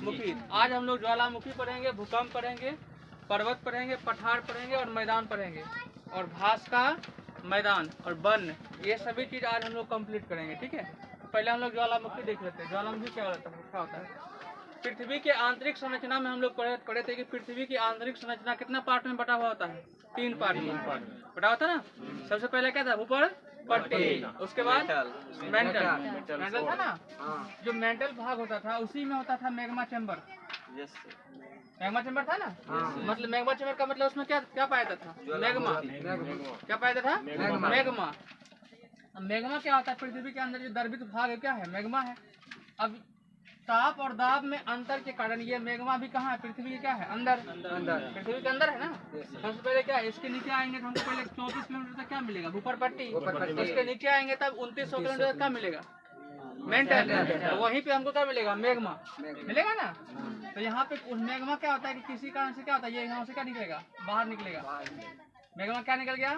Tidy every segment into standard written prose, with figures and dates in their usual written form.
मुखी। आज हम लोग ज्वालामुखी पढ़ेंगे, भूकंप पढ़ेंगे, पर्वत पढ़ेंगे, पठार पढ़ेंगे और मैदान पढ़ेंगे, और घास का मैदान और वन, ये सभी चीज़ आज हम लोग कंप्लीट करेंगे। ठीक है, पहले हम लोग ज्वालामुखी देख लेते हैं। ज्वालामुखी क्या होता है? पृथ्वी के आंतरिक संरचना में हम लोग पढ़े थे कि पृथ्वी की आंतरिक संरचना कितना पार्ट में बटा हुआ होता है? 3 पार्ट में बटा होता है ना। सबसे पहले क्या था? ऊपर पट्टी, उसके बाद मेंटल था ना। जो मेंटल भाग होता था उसी में होता था मैग्मा चैम्बर। मैग्मा चैम्बर था ना। मतलब मैग्मा चैम्बर का मतलब उसमें क्या पाया था? मैग्मा। क्या पाया था? मैग्मा। मैग्मा क्या होता है? पृथ्वी के अंदर जो द्रवित भाग है क्या है? मैग्मा है। अब ताप और दाब में अंतर के कारण ये मैग्मा भी कहाँ है? पृथ्वी के क्या है? अंदर। पृथ्वी के अंदर है ना। सबसे पहले क्या है? इसके नीचे आएंगे तो हमको पहले 34 किलोमीटर तक क्या मिलेगा? ऊपर पट्टी। उसके नीचे आएंगे तब 2900 किलोमीटर तक क्या मिलेगा? मेंटल। वहीं पे हमको क्या मिलेगा? मैग्मा मिलेगा ना। तो यहाँ पे मैग्मा क्या होता है कि किसी कारण से क्या होता है, ये यहाँ से क्या निकलेगा? बाहर निकलेगा। मैग्मा क्या निकल गया?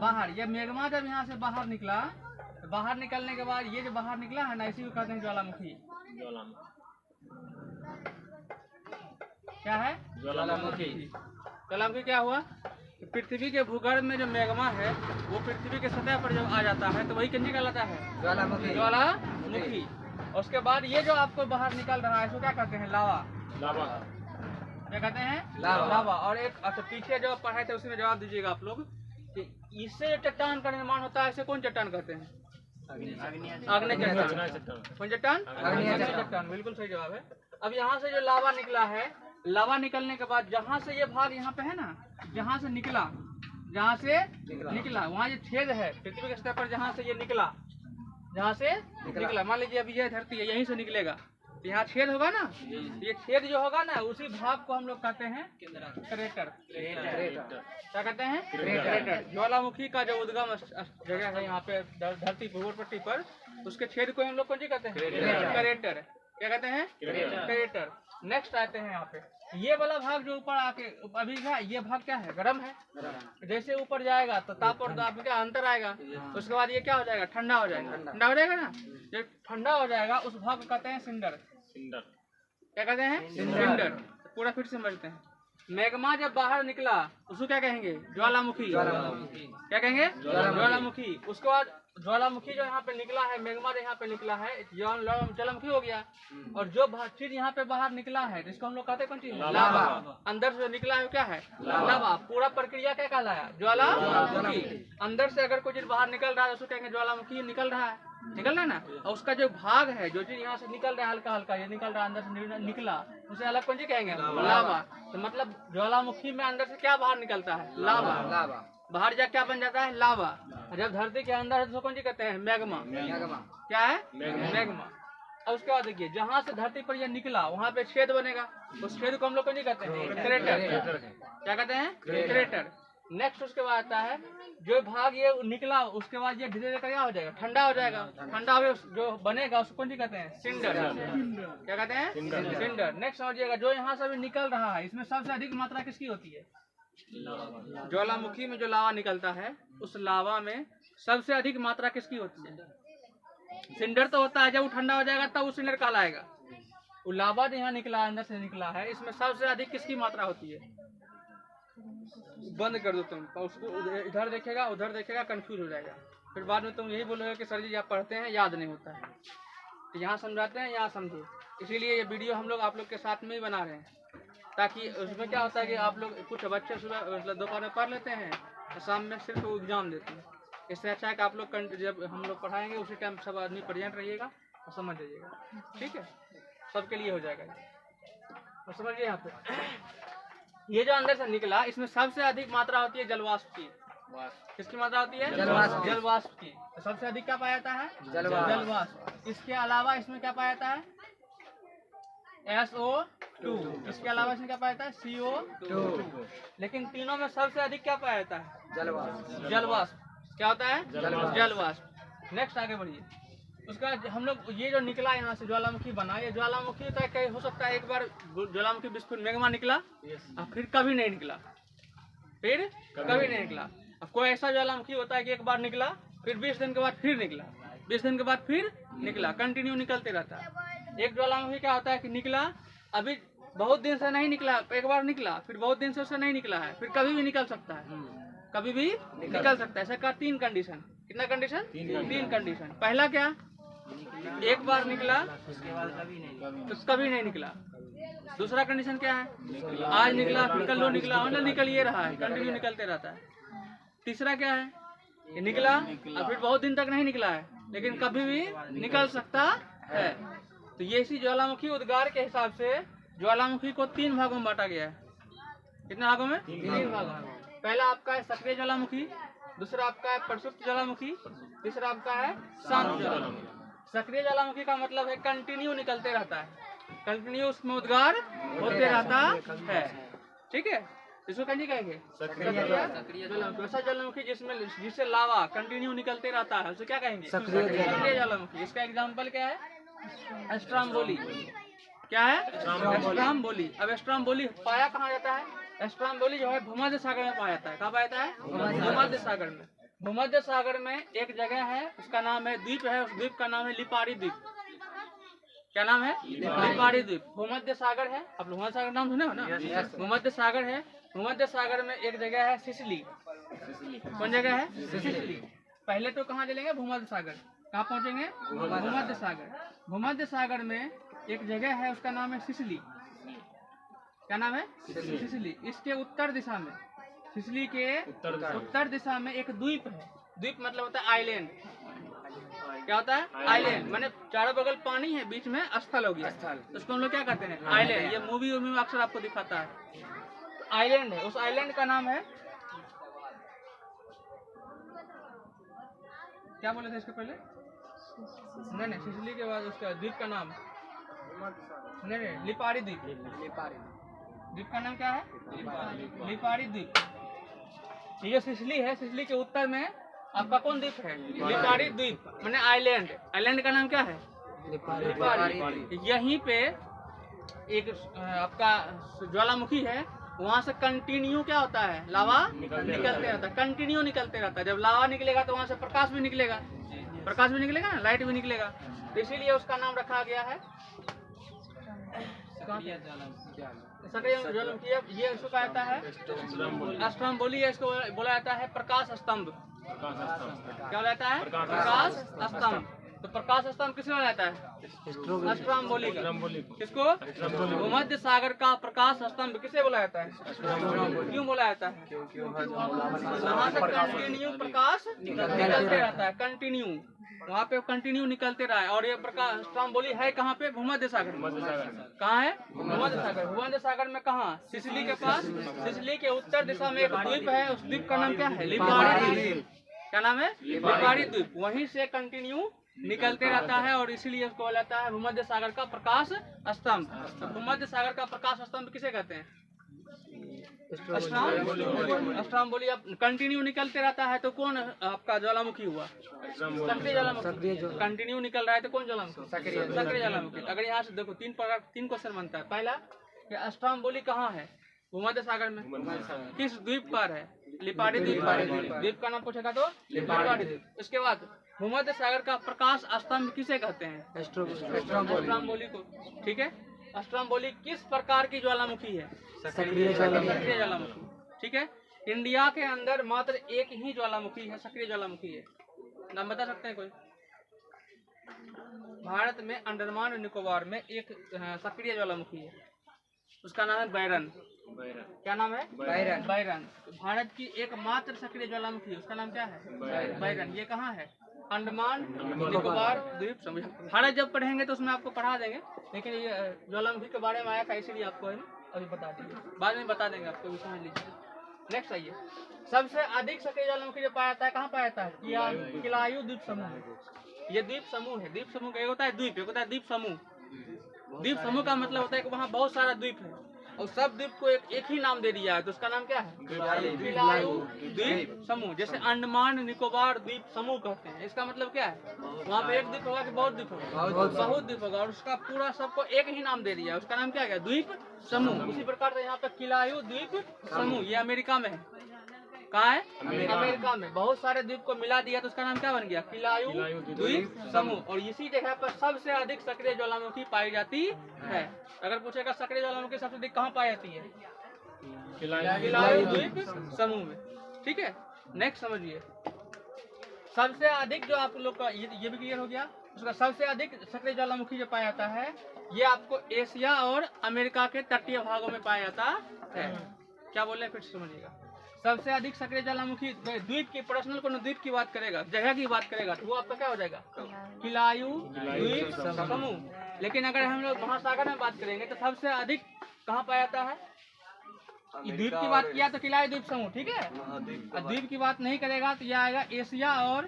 बाहर। ये मैग्मा जब यहाँ से बाहर निकला, तो बाहर निकलने के बाद ये जो बाहर निकला है ना, इसी को कहते हैं ज्वालामुखी। क्या है? ज्वालामुखी। ज्वालामुखी क्या हुआ? पृथ्वी के भूगर्भ में जो मैग्मा है वो पृथ्वी के सतह पर जब आ जाता है तो वही किसकी कहलाता है? ज्वालामुखी। उसके बाद ये जो आपको बाहर निकल रहा है इसको क्या कहते हैं? लावा। क्या कहते हैं? लावा। और एक अच्छा पीछे जो पढ़ाए थे उसी में जवाब दीजिएगा आप लोग कि इससे चट्टान का निर्माण होता है, इसे कौन चट्टान कहते हैं? आग्नेय चट्टान। कौन चट्टान? आग्नेय चट्टान। बिल्कुल सही जवाब है। अब यहाँ से जो लावा निकला है, लावा निकलने के बाद जहाँ से ये भाग यहाँ पे है ना, जहाँ से निकला वहाँ ये छेद है पृथ्वी के सतह पर, जहाँ से ये निकला, मान लीजिए अभी ये धरती है, यहीं से निकलेगा, यहाँ छेद होगा ना। ये छेद जो होगा ना उसी भाग को हम लोग कहते हैं क्रेटर। क्या कहते हैं? क्रेटर। ज्वालामुखी का जो उद्गम जगह है यहाँ पे धरती भूगोल पट्टी पर, उसके छेद को हम लोग कौन सी कहते हैं? क्रेटर। क्या कहते हैं? क्रेटर। नेक्स्ट आते हैं यहाँ पे, ये वाला भाग जो ऊपर आके अभी है, ये भाग क्या है? गर्म है। जैसे ऊपर जाएगा तो ताप और दाब में क्या अंतर आएगा, उसके बाद ये क्या हो जाएगा? ठंडा हो जाएगा ना। जब ठंडा हो जाएगा उस भाग को कहते हैं सिंडर। क्या कहते हैं? सिंडर। पूरा फिर समझते हैं। मैग्मा जब बाहर निकला उसको क्या कहेंगे? ज्वालामुखी। क्या कहेंगे? ज्वालामुखी। उसके बाद ज्वालामुखी जो यहाँ पे निकला है, मैग्मा जो यहाँ पे निकला है, ज्वालामुखी हो गया। और जो चीज यहाँ पे बाहर निकला है जिसको हम लोग कहते हैं कौन चीज? लावा। अंदर से निकला है क्या है? लावा। पूरा प्रक्रिया क्या कहलाया? ज्वालामुखी। अंदर से अगर कोई चीज बाहर निकल रहा है उसको कहेंगे ज्वालामुखी निकल रहा है ना। और उसका जो भाग है, जो चीज यहाँ से निकल रहा है हल्का हल्का, ये निकल रहा है अंदर से निकला, उसे अलग कौन सी कहेंगे? लावा। तो मतलब ज्वालामुखी में अंदर से क्या बाहर निकलता है? लावा। बाहर जा क्या बन जाता है? लावा। जब धरती के अंदर है तो कौन सी कहते हैं? मैग्मा। क्या है? मैग्मा। और उसके बाद देखिए जहाँ से धरती पर यह निकला वहाँ पे छेद बनेगा, उस छेद को हम लोग कौन सी कहते हैं? क्रेटर। क्या कहते हैं? क्रेटर। नेक्स्ट उसके बाद आता है जो भाग ये निकला, उसके बाद ये धीरे धीरे क्या हो जाएगा? ठंडा हो जाएगा। ठंडा हो जो बनेगा उसको कौन सी कहते हैं? सिंडर। क्या कहते हैं? सिंडर। नेक्स्ट समझिएगा, जो यहाँ से भी निकल रहा है इसमें सबसे अधिक मात्रा किसकी होती है? ज्वालामुखी में जो लावा निकलता है उस लावा में सबसे अधिक मात्रा किसकी होती है? सिंडर तो होता है, जब वो ठंडा हो जाएगा तब वो सिंडर कहलाएगा। वो लावा जो यहाँ निकला, अंदर से निकला है, इसमें सबसे अधिक किसकी मात्रा होती है? बंद कर दो तुम, उसको इधर देखेगा उधर देखेगा, कंफ्यूज हो जाएगा। फिर बाद में तुम यही बोलोगे कि सर जी आप पढ़ते हैं याद नहीं होता है। तो यहाँ समझाते हैं, यहाँ समझो। इसीलिए ये वीडियो हम लोग आप लोग के साथ में ही बना रहे हैं, ताकि उसमें क्या होता है कि आप लोग कुछ बच्चे सुबह मतलब दोपहर में पढ़ लेते हैं और शाम में सिर्फ एग्जाम देते हैं। इससे अच्छा है कि आप लोग जब हम लोग पढ़ाएंगे उसी टाइम सब आदमी प्रेजेंट रहिएगा और समझ जाइएगा। ठीक है, सबके लिए हो जाएगा। तो समझिए यहाँ पे ये जो अंदर से निकला इसमें सबसे अधिक मात्रा होती है जलवाष्प की। किसकी मात्रा होती है? जलवाष्प की। तो सबसे अधिक क्या पाया जाता है? जलवाष्प। इसके अलावा इसमें क्या पाया जाता है? SO2। इसके अलावा इसमें क्या पाया जाता है? CO2। लेकिन तीनों में सबसे अधिक क्या पाया जाता है? जलवाष्प। क्या होता है? जलवाष्प। नेक्स्ट आगे बढ़िए। उसका हम लोग ये जो निकला यहाँ से ज्वालामुखी बना, ये ज्वालामुखी हो सकता है एक बार ज्वालामुखी विस्फोट मैग्मा निकला और फिर कभी नहीं निकला, अब कोई ऐसा ज्वालामुखी होता है कि एक बार निकला फिर 20 दिन के बाद फिर निकला, 20 दिन के बाद फिर निकला, कंटिन्यू निकलते रहता है। एक ज्वालामुखी क्या होता है कि निकला अभी बहुत दिन से नहीं निकला, एक बार निकला, फिर बहुत दिन से उससे नहीं निकला है, फिर कभी भी निकल सकता है, कभी भी निकल सकता है। ऐसा का 3 कंडीशन। कितना कंडीशन? 3 कंडीशन। पहला क्या? एक बार निकला उसके बाद कभी नहीं निकला। दूसरा कंडीशन क्या है? आज निकला फिर कल लो निकला, मतलब निकल ये रहा है, कंटिन्यू निकलते रहता है। तीसरा क्या है? कि निकला और फिर बहुत दिन तक नहीं निकला है, लेकिन कभी भी निकल सकता है। तो ये इसी ज्वालामुखी उद्गार के हिसाब से ज्वालामुखी को 3 भागों में बांटा गया है। कितने भागों में? 3 भागों में। पहला आपका है सक्रिय ज्वालामुखी, दूसरा आपका है प्रसुप्त ज्वालामुखी, तीसरा आपका है शांत ज्वालामुखी। सक्रिय ज्वालामुखी का मतलब है कंटिन्यू निकलते रहता है, कंटिन्यू उसमें उद्गार होते रहता है। ठीक है, इसको कहीं कहेंगे सक्रिय ज्वालामुखी। वैसा ज्वालामुखी जिससे लावा कंटिन्यू निकलते रहता है उसे क्या कहेंगे? सक्रिय ज्वालामुखी। इसका एग्जाम्पल क्या है? स्ट्रोम्बोली। क्या है? स्ट्रोम्बोली। अब स्ट्रोम्बोली पाया कहाँ जाता है? स्ट्रोम्बोली जो है भूमध्य सागर में पाया जाता है। कहाँ पाया जाता है? भूमध्य सागर में। भूमध्य सागर में एक जगह है, उसका नाम है, द्वीप है, उस द्वीप का नाम है लिपाड़ी द्वीप। क्या नाम है? लिपाड़ी द्वीप। भूमध्य सागर है, आप भूमध्य सागर नाम सुने हो ना? भूमध्य सागर है। भूमध्य सागर में एक जगह है सिसिली। कौन जगह है? सिसिली। पहले तो कहाँ चलेंगे? भूमध्य सागर। कहाँ पहुँचेंगे? भूमध्य सागर। भूमध्य सागर में एक जगह है, उसका नाम है सिसिली। क्या नाम है? सिसिली। इसके उत्तर दिशा में, सिसिली के उत्तर दिशा में एक द्वीप है। द्वीप मतलब होता है आइलैंड। क्या होता है? आइलैंड। माने चारों बगल पानी है, बीच में स्थल हो गया, उसको हम लोग क्या कहते हैं? आइलैंड। ये मूवी में अक्सर आपको दिखाता है। आइलैंड है, उस आइलैंड का नाम है, क्या बोले थे इसके पहले? नहीं, सिसिली के बाद उसका द्वीप का नाम नहीं, लिपाड़ी द्वीप। द्वीप का नाम क्या है? लिपाड़ी द्वीप। ये सिसिली है, सिसिली के उत्तर में आपका कौन द्वीप है? लिपाड़ी द्वीप, माने आइलैंड। आइलैंड का नाम क्या है? लिपाड़ी। यहीं पे एक आपका ज्वालामुखी है, वहाँ से कंटिन्यू क्या होता है? लावा निकलते रहता है, कंटिन्यू निकलते रहता है। जब लावा निकलेगा तो वहाँ से प्रकाश भी निकलेगा, प्रकाश भी निकलेगा ना, लाइट भी निकलेगा। तो इसीलिए उसका नाम रखा गया है सक्रिय ज्वालामुखी। ये इसको कहा जाता है स्ट्रोम्बोली। इसको बोला जाता है प्रकाश स्तंभ। क्या बोला जाता है? प्रकाश स्तंभ। तो प्रकाश स्तंभ किसने बोला जाता है? स्ट्रोम्बोली का। किसको? भूमध्य सागर का प्रकाश स्तंभ किसे बोला जाता है? क्यों बोला जाता है? वहाँ से कंटिन्यू प्रकाश निकलते रहता है, कंटिन्यू वहाँ पे कंटिन्यू निकलते रहा है। और ये प्रकाश स्ट्रोम्बोली है कहाँ पे? भूमध्य सागर। कहाँ है? भूमध्य सागर। भूमध्य सागर में कहाँ? सिसिली के पास। सिसिली के उत्तर दिशा में एक द्वीप है, उस द्वीप का नाम क्या है? लिपाड़ी द्वीप। क्या नाम है? लिपाड़ी द्वीप। वहीं से कंटिन्यू निकलते रहता है और इसीलिए उसको बोला जाता है भूमध्य सागर का प्रकाश स्तंभ। तो भूमध्य सागर का प्रकाश स्तंभ किसे कहते हैं? स्ट्रोम्बोली। अब कंटिन्यू निकलते रहता है तो कौन आपका ज्वालामुखी हुआ? सक्रिय ज्वालामुखी। कंटिन्यू निकल रहा है तो कौन ज्वालामुखी? सक्रिय ज्वालामुखी। अगर यहाँ से देखो 3 क्वेश्चन बनता है। पहला, स्ट्रोम्बोली कहाँ है? भूमध्य सागर में। किस द्वीप पर है? लिपाड़ी द्वीप। द्वीप का नाम पूछेगा तो लिपाड़ी द्वीप। उसके बाद भूमध्य सागर का प्रकाश स्तंभ किसे कहते हैं? स्ट्रोम्बोली को। ठीक है, स्ट्रोम्बोली किस प्रकार की ज्वालामुखी है? सक्रिय ज्वालामुखी। ठीक है, इंडिया के अंदर मात्र एक ही ज्वालामुखी है, सक्रिय ज्वालामुखी है। नाम बता सकते हैं कोई? भारत में अंडमान निकोबार में एक सक्रिय ज्वालामुखी है, उसका नाम है बैरन। क्या नाम है? बैरन। भारत की एकमात्र सक्रिय ज्वालामुखी, उसका नाम क्या है? बैरन। ये कहाँ है? अंडमान निकोबार द्वीप समूह। भारत जब पढ़ेंगे तो उसमें आपको पढ़ा देंगे, लेकिन ये ज्वालामुखी के बारे में आया था इसीलिए आपको अभी बता देंगे, बाद में बता देंगे आपको, भी समझ लीजिए। नेक्स्ट आइए, सबसे अधिक सक्रिय ज्वालामुखी जो पाया जाता है कहाँ पाया जाता है? किलायू द्वीप समूह। ये द्वीप समूह है। द्वीप समूह का एक होता है द्वीप, एक होता है द्वीप समूह। द्वीप समूह का मतलब होता है कि वहाँ बहुत सारा द्वीप है और सब द्वीप को एक ही नाम दे दिया है, तो उसका नाम क्या है? किलायू द्वीप समूह। जैसे अंडमान निकोबार द्वीप समूह कहते हैं, इसका मतलब क्या है? वहाँ पे एक द्वीप होगा कि बहुत द्वीप होगा? बहुत द्वीप होगा, और उसका पूरा सबको एक ही नाम दे दिया है, उसका नाम क्या है? द्वीप समूह। उसी प्रकार से यहाँ पे किलायू द्वीप समूह, ये अमेरिका में है। कहाँ है? अमेरिका में। बहुत सारे द्वीप को मिला दिया तो उसका नाम क्या बन गया? किलायु द्वीप समूह। और इसी जगह पर सबसे अधिक सक्रिय ज्वालामुखी पाई जाती है। अगर पूछेगा सक्रिय ज्वालामुखी सबसे अधिक कहाँ पाई जाती है? किलायु द्वीप समूह में। ठीक है, नेक्स्ट समझिए। सबसे अधिक जो आप लोग का ये भी क्लियर हो गया। उसका सबसे अधिक सक्रिय ज्वालामुखी जो पाया जाता है ये आपको एशिया और अमेरिका के तटीय भागों में पाया जाता है। क्या बोल रहे हैं फिर से समझिएगा। सबसे अधिक सक्रिय ज्वालामुखी द्वीप की, पर्सनल को द्वीप की बात करेगा, जगह की बात करेगा तो वो आपका क्या हो जाएगा? किलायु द्वीप समूह। लेकिन अगर हम लोग महासागर में बात करेंगे तो सबसे अधिक कहाँ पाया जाता है? द्वीप की बात किया तो किलायु द्वीप समूह, ठीक है। द्वीप की बात नहीं करेगा तो यह आएगा एशिया और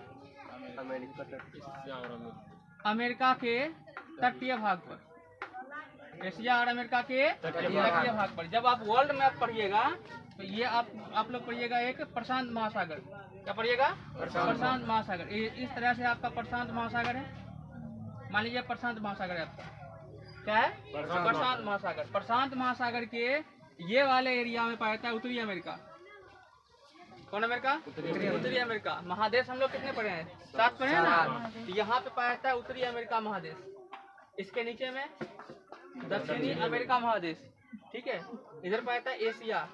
अमेरिका के तटीय भाग पर। एशिया और अमेरिका के तटीय भाग पर। जब आप वर्ल्ड मैप पढ़िएगा तो ये आप लोग पढ़िएगा एक प्रशांत महासागर। क्या पढ़िएगा? प्रशांत महासागर। इस तरह से आपका प्रशांत महासागर है। मान लीजिए प्रशांत महासागर है आपका। क्या है? प्रशांत महासागर। प्रशांत महासागर के ये वाले एरिया में पाया जाता है उत्तरी अमेरिका। कौन अमेरिका? उत्तरी अमेरिका। महादेश हम लोग कितने पढ़े हैं? 7 पढ़े हैं ना। यहाँ पे पाया जाता है उत्तरी अमेरिका महादेश। इसके नीचे में दक्षिणी अमेरिका महादेश। ठीक है, इधर पाया जाता है एशिया।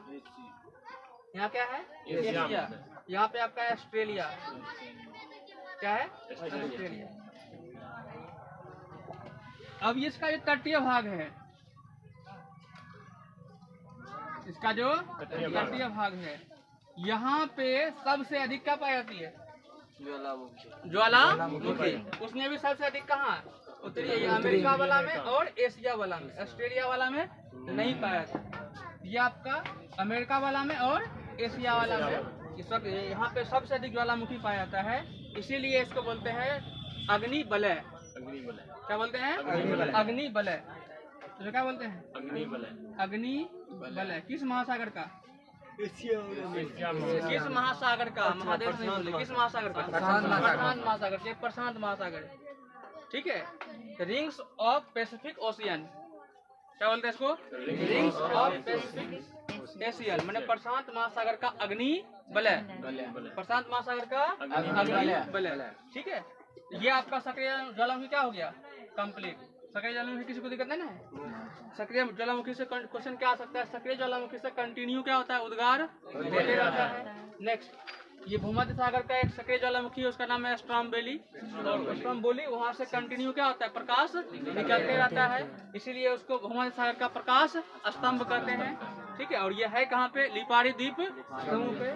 यहाँ क्या है? एशिया। यहाँ पे आपका है ऑस्ट्रेलिया। क्या है? ऑस्ट्रेलिया। अब इसका जो तटीय भाग है, इसका जो तटीय भाग है, यहाँ पे सबसे अधिक क्या पाई जाती है? ज्वालामुखी। उसने भी सबसे अधिक कहाँ? उत्तरी अमेरिका वाला में और एशिया वाला में। ऑस्ट्रेलिया वाला में नहीं पाया था। ये आपका अमेरिका वाला में और एशिया वाला में इस वक्त यहाँ पे सबसे अधिक ज्वालामुखी पाया जाता है। इसीलिए इसको बोलते हैं अग्नि वलय। क्या बोलते हैं? अग्नि वलय। तो क्या बोलते हैं? अग्नि वलय। किस महासागर का? किस महासागर का? महादेश नहीं बोले। किस महासागर का? प्रशांत महासागर। प्रशांत महासागर, ठीक है। Rings of Pacific ocean. क्या बोलते हैं इसको? रिंग्स ऑफ पैसिफिक एशियन, मैंने प्रशांत महासागर का अग्नि वलय। प्रशांत महासागर का अग्नि वलय, ठीक है। ये आपका सक्रिय ज्वालामुखी क्या हो गया? कंप्लीट। सक्रिय ज्वालामुखी किसी को दिक्कत नहीं ना? सक्रिय ज्वालामुखी से क्वेश्चन क्या आ सकता है? सक्रिय ज्वालामुखी से कंटिन्यू क्या होता है? उद्गार होते रहता है। नेक्स्ट, ये भूमध्य सागर का एक सक्रिय ज्वालामुखी है, उसका नाम है स्ट्रोम्बोली। और स्ट्रोम्बोली वहाँ से कंटिन्यू क्या होता है? प्रकाश निकलते रहता है, इसीलिए उसको भूमध्य सागर का प्रकाश स्तंभ कहते हैं, ठीक है। और ये है कहाँ पे? लिपारी द्वीप समूह पे,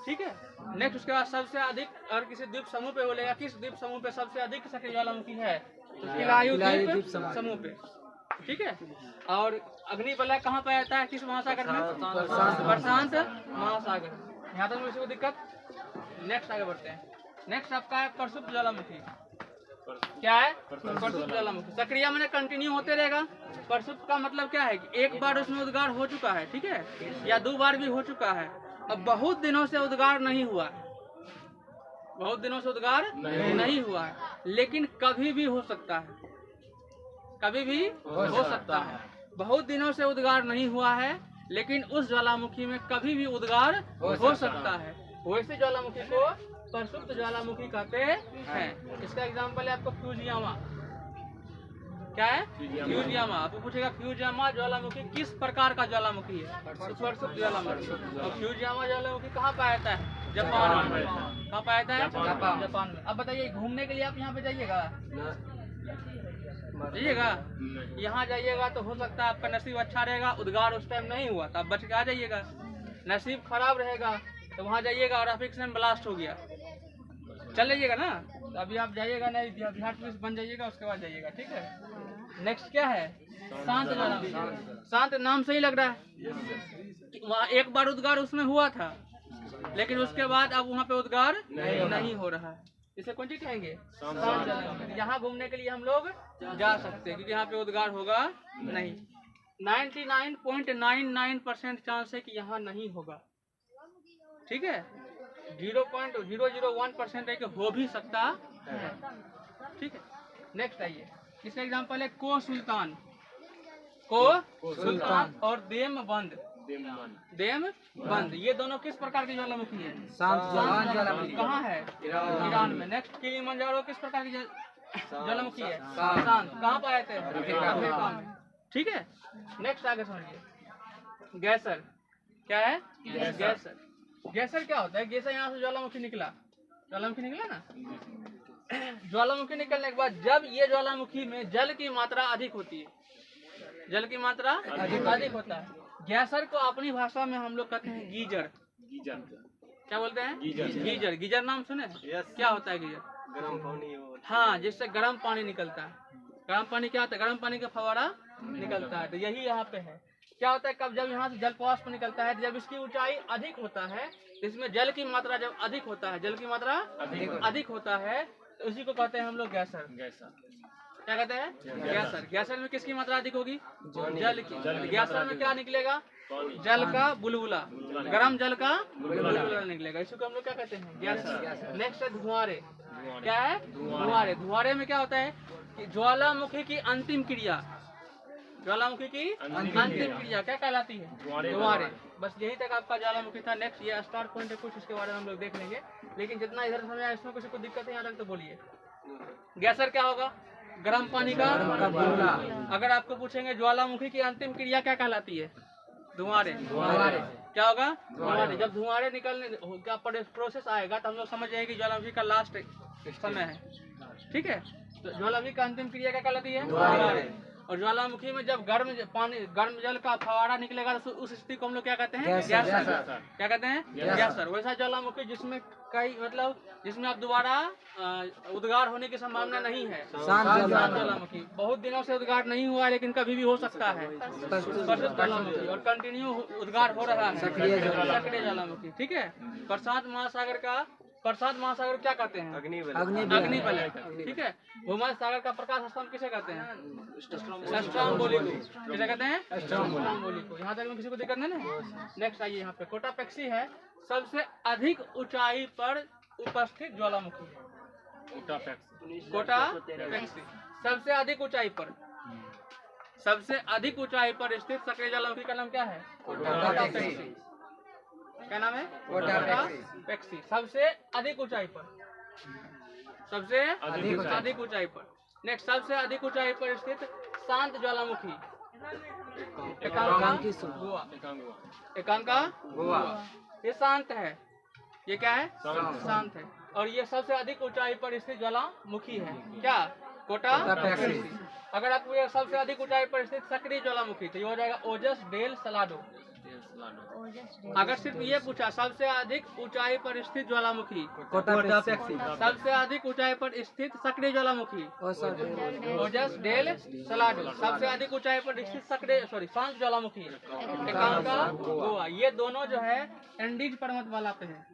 ठीक है। नेक्स्ट, उसके बाद सबसे अधिक, अगर किसी द्वीप समूह पे बोलेगा किस द्वीप समूह पे सबसे अधिक सक्रिय ज्वालामुखी है, तो किलायु द्वीप समूह पे, ठीक है। और अग्नि वलय कहाँ पाया जाता है? किस महासागर में? प्रशांत महासागर। यहाँ तक किसी को दिक्कत? नेक्स्ट आगे बढ़ते हैं। नेक्स्ट आपका है प्रसुप्त ज्वालामुखी। क्या है? प्रसुप्त ज्वालामुखी। सक्रिय मैंने कंटिन्यू होते रहेगा। प्रसुप्त का मतलब क्या है कि एक बार उसमें उद्गार हो चुका है, ठीक है, या 2 बार भी हो चुका है, अब बहुत दिनों से उद्गार नहीं हुआ, बहुत दिनों से उद्गार नहीं हुआ है, लेकिन कभी भी हो सकता है, कभी भी हो सकता है। बहुत दिनों से उद्गार नहीं हुआ है, लेकिन उस ज्वालामुखी में कभी भी उद्गार हो सकता है, वैसे ज्वालामुखी को प्रसुप्त ज्वालामुखी कहते हैं। इसका एग्जाम्पल है आपको फ्यूजियामा। क्या है? फ्यूजियामा। आपको पूछेगा फ्यूजियामा ज्वालामुखी किस प्रकार का ज्वालामुखी है? प्रसुप्त ज्वालामुखी। और फ्यूजियामा ज्वालामुखी कहाँ पाया जाता है? जापान में। कहाँ पाया जाता है? जापान में। अब बताइए, घूमने के लिए आप यहाँ पे जाइएगा? यहाँ जाइएगा तो हो सकता है आपका नसीब अच्छा रहेगा, उद्गार उस टाइम नहीं हुआ तो आप बच के आ जाइएगा। नसीब खराब रहेगा तो वहाँ जाइएगा और अफिक्स में ब्लास्ट हो गया, चल जाइएगा ना। तो अभी आप जाइएगा नहीं, बिहार पुलिस बन जाइएगा, उसके बाद जाइएगा, ठीक है। नेक्स्ट क्या है? शांत ज्वालामुखी। शांत नाम से ही लग रहा है वहाँ एक बार उद्गार उसमें हुआ था, लेकिन उसके बाद अब वहाँ पे उद्गार नहीं हो रहा है, इसे कौन सी कहेंगे? शांत ज्वालामुखी। यहाँ घूमने के लिए हम लोग जा सकते हैं क्योंकि यहाँ पे उद्गार होगा नहीं। 99.99% चांस है कि यहाँ नहीं होगा, ठीक है। 0.001% है कि हो भी सकता है, ठीक है। नेक्स्ट आइए, इसका एग्जांपल है को सुल्तान। को सुल्तान और देमबंद। देम बंद। ये दोनों किस प्रकार की ज्वालामुखी है? शांत ज्वालामुखी। कहाँ है? ईरान में। नेक्स्ट किलिमंजारो किस प्रकार की ज्वालामुखी है? शांत। कहाँ पाए थे? अफ्रीका में। ठीक है, नेक्स्ट आगे समझिए। गैसर क्या है? गैसर। गैसर क्या होता है? गैसर यहाँ से ज्वालामुखी निकला, ज्वालामुखी निकला ना, ज्वालामुखी निकलने के बाद जब ये ज्वालामुखी में जल की मात्रा अधिक होती है, जल की मात्रा अधिक होता है, गैसर को अपनी भाषा में हम लोग कहते हैं गीजर। क्या बोलते हैं? गीजर। गीजर नाम सुने? क्या होता है गीजर? गर्म पानी। हाँ, जिससे गर्म पानी निकलता है। गर्म पानी क्या होता है? गर्म पानी का फवारा निकलता है। तो यही यहाँ पे है। क्या होता है? कब जब यहाँ से जल प्रवाह निकलता है, जब इसकी ऊंचाई अधिक होता है, इसमें जल की मात्रा जब अधिक होता है, जल की मात्रा अधिक होता है, तो उसी को कहते हैं हम लोग गैसर। क्या कहते हैं? गैसर। गैसर में किसकी मात्रा अधिक होगी? जल की। गैसर में क्या निकलेगा? जल का बुलबुला, गर्म जल का बुलबुला निकलेगा। इसी को हम लोग क्या कहते हैं? गैसर। नेक्स्ट है धुआंरे। क्या है? धुआंरे। धुआंरे में क्या होता है कि ज्वालामुखी की अंतिम क्रिया, ज्वालामुखी की अंतिम क्रिया क्या कहलाती है? धुआंरे। बस यही तक आपका ज्वालामुखी था। नेक्स्ट ये स्टार पॉइंट है कुछ, इसके बारे में हम लोग देख लेंगे, लेकिन जितना इधर समझ आया, इसमें कुछ दिक्कत है यहाँ तक तो बोलिए। गैसर क्या होगा? गर्म पानी का बुलबुला। अगर आपको पूछेंगे ज्वालामुखी की अंतिम क्रिया क्या कहलाती है? धुआंरे। क्या होगा? धुआंरे। जब धुआंरे निकलने का प्रोसेस आएगा तो हम लोग समझ जाएंगे कि ज्वालामुखी का लास्ट समय है। ठीक है, तो ज्वालामुखी का अंतिम क्रिया क्या कहलाती है? धुआंरे। और ज्वालामुखी में जब गर्म पानी, गर्म जल का फवारा निकलेगा तो उस स्थिति को हम लोग क्या कहते हैं? गैसर। क्या कहते हैं? गैसर। वैसा ज्वालामुखी जिसमें कई मतलब जिसमें अब दोबारा उद्गार होने की संभावना नहीं है, शांत ज्वालामुखी। बहुत दिनों से उद्गार नहीं हुआ है, लेकिन कभी भी हो सकता है प्रसिद्ध ज्वालामुखी, और कंटिन्यू उद्गार हो रहा है, सक्रिय ज्वालामुखी। ठीक है, प्रशांत महासागर का, प्रशांत महासागर क्या कहते हैं? अग्निबल। ठीक है, भूमध्य सागर का प्रकाश स्तंभ किसे कहते हैं? स्ट्रोम्बोली को। किसे कहते हैं? स्ट्रोम्बोली को। यहाँ तक में किसी को दिक्कत नहीं ना? नेक्स्ट आइए, यहाँ पे कोटापेक्सी है, सबसे अधिक ऊंचाई पर उपस्थित ज्वालामुखी। कोटापेक्सी सबसे अधिक ऊंचाई पर, सबसे अधिक ऊंचाई पर स्थित सक्रिय ज्वालामुखी का नाम क्या है? कोटापेक्सी। क्या नाम है? कोटापेक्सी। सबसे अधिक ऊंचाई पर, सबसे अधिक ऊंचाई पर। नेक्स्ट, सबसे अधिक ऊंचाई पर स्थित शांत ज्वालामुखी एकांका गोवा। ये शांत है। ये क्या है? शांत है। और ये सबसे अधिक ऊंचाई पर स्थित ज्वालामुखी है। क्या? कोटापेक्सी। अगर आपको ये सबसे अधिक ऊंचाई पर स्थित सक्रिय ज्वालामुखी, तो ये हो जाएगा ओजस डेल सलाडो। अगर सिर्फ ये पूछा सबसे अधिक ऊंचाई पर स्थित ज्वालामुखी कोटापेक्सी, सबसे अधिक ऊंचाई पर स्थित सक्रिय ज्वालामुखी ओजस डेल सलाडो, सबसे अधिक ऊंचाई पर स्थित सक्रिय शांत ज्वालामुखी एकांका गोवा। ये दोनों जो है एंडीज पर्वतमाला पे है।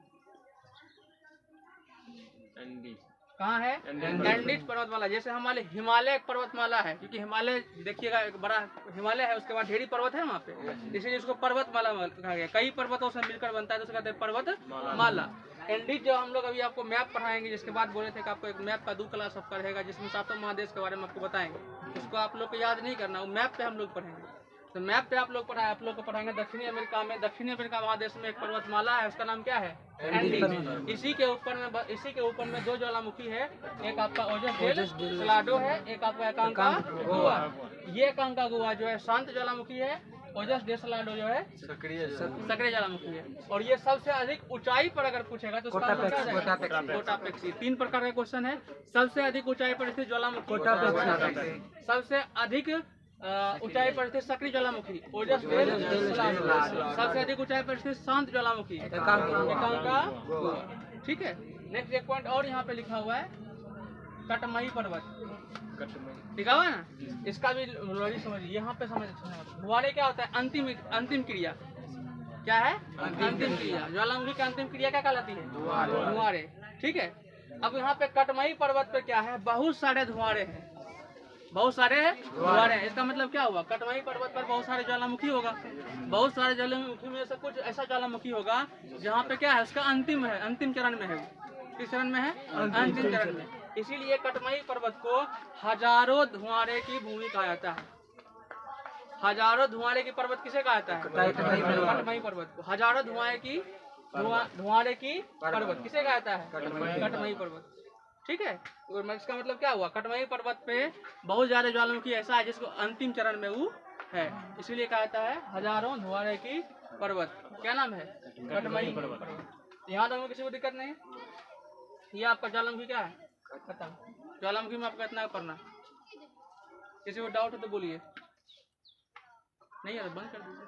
कहाँ है? एंडीज पर्वतमाला। जैसे हमारे हिमालय एक पर्वतमाला है, क्योंकि हिमालय देखिएगा एक बड़ा हिमालय है, उसके बाद ढेरी पर्वत है वहाँ पे, इसीलिए उसको पर्वतमाला कहा गया। कई पर्वतों से मिलकर बनता है तो उसे कहते हैं पर्वतमाला। एंडीज जो हम लोग अभी आपको मैप पढ़ाएंगे, जिसके बाद बोले थे कि आपको एक मैप का 2 क्लास आपका रहेगा, जिसमें 7 महादेश के बारे में आपको बताएंगे। उसको आप लोग को याद नहीं करना, वो मैप पे हम लोग पढ़ेंगे। तो मैप पे आप लोग को पढ़ाएंगे दक्षिणी अमेरिका में, दक्षिणी अमेरिका महादेश में एक पर्वतमाला है, उसका नाम क्या है? एंडीज। इसी के ऊपर में 2 ज्वालामुखी है, एक आपका ओजस डेल सलाडो है, एक आपका एकांका गोवा। ये एकांका गोवा जो है शांत ज्वालामुखी है, ओजस डेल सलाडो जो है सक्रिय ज्वालामुखी है। और ये सबसे अधिक ऊंचाई पर अगर पूछेगा तो कोटापेक्सी। 3 प्रकार का क्वेश्चन है। सबसे अधिक ऊंचाई पर स्थित ज्वालामुखी, सबसे अधिक ऊंचाई पर स्थित सक्रिय ज्वालामुखी ओजस डेल सलाडो, सबसे अधिक ऊंचाई पर स्थित शांत ज्वालामुखी एकांका गोवा। ठीक है, नेक्स्ट एक पॉइंट और यहाँ पे लिखा हुआ है, कटमई पर्वत लिखा हुआ है ना, इसका भी लॉजिक समझिए। यहाँ पे समझ धुआंरे क्या होता है? अंतिम क्रिया। क्या है? अंतिम क्रिया। ज्वालामुखी की अंतिम क्रिया क्या कहलाती है? धुआंरे। ठीक है, अब यहाँ पे कटमई पर्वत पे क्या है? बहुत सारे धुआंरे हैं, बहुत सारे धुआंरे हैं। इसका मतलब क्या हुआ? कटमई पर्वत पर बहुत सारे ज्वालामुखी होगा, बहुत सारे ज्वालामुखी में से कुछ ऐसा ज्वालामुखी होगा जहाँ पे क्या है? उसका अंतिम चरण में है। किस चरण में है? अंतिम चरण में। इसीलिए कटमई पर्वत को हजारों धुआंरे की भूमि कहा जाता है। हजारों धुआंरे की पर्वत किसे कहता है? कटमई पर्वत को। हजारों धुआंरे की पर्वत किसे कहता है? कटमई पर्वत। ठीक है, और इसका मतलब क्या हुआ? कटमई पर्वत पे बहुत ज्यादा ज्वालामुखी ऐसा है जिसको अंतिम चरण में वो है, इसीलिए कहता है हजारों धुआंरे की पर्वत। क्या नाम है? कटमई पर्वत। यहाँ तक में किसी को दिक्कत नहीं है? ये आपका ज्वालामुखी क्या है? खत्म। ज्वालामुखी में आपका इतना पढ़ना। किसी को डाउट हो तो बोलिए, नहीं है तो बंद कर दीजिए।